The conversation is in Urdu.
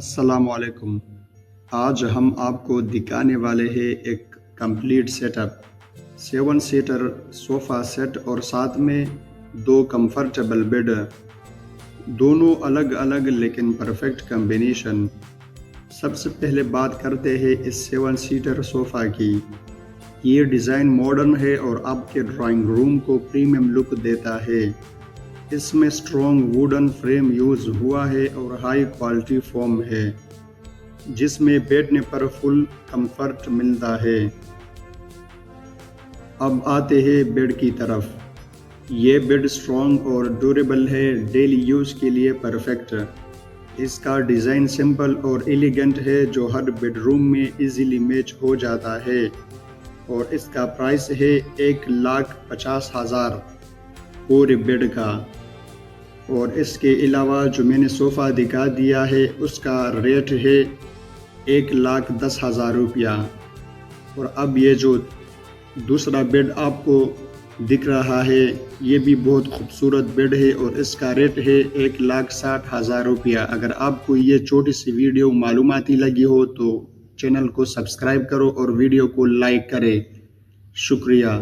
السلام علیکم۔ آج ہم آپ کو دکھانے والے ہیں ایک کمپلیٹ سیٹ اپ 7 سیٹر صوفہ سیٹ اور ساتھ میں 2 کمفرٹیبل بیڈ، دونوں الگ الگ لیکن پرفیکٹ کمبینیشن۔ سب سے پہلے بات کرتے ہیں اس 7 سیٹر صوفہ کی۔ یہ ڈیزائن ماڈرن ہے اور آپ کے ڈرائنگ روم کو پریمیم لک دیتا ہے۔ اس میں اسٹرانگ ووڈن فریم یوز ہوا ہے اور ہائی کوالٹی فوم ہے، جس میں بیٹھنے پر فل کمفرٹ ملتا ہے۔ اب آتے ہیں بیڈ کی طرف۔ یہ بیڈ اسٹرانگ اور ڈیوریبل ہے، ڈیلی یوز کے لیے پرفیکٹ۔ اس کا ڈیزائن سمپل اور ایلیگنٹ ہے جو ہر بیڈ روم میں ایزیلی میچ ہو جاتا ہے، اور اس کا پرائس ہے 1,50,000 پورے بیڈ کا۔ اور اس کے علاوہ جو میں نے صوفہ دکھا دیا ہے اس کا ریٹ ہے 1,10,000 روپیہ۔ اور اب یہ جو دوسرا بیڈ آپ کو دکھ رہا ہے یہ بھی بہت خوبصورت بیڈ ہے اور اس کا ریٹ ہے 1,60,000 روپیہ۔ اگر آپ کو یہ چھوٹی سی ویڈیو معلوماتی لگی ہو تو چینل کو سبسکرائب کرو اور ویڈیو کو لائک کرے۔ شکریہ۔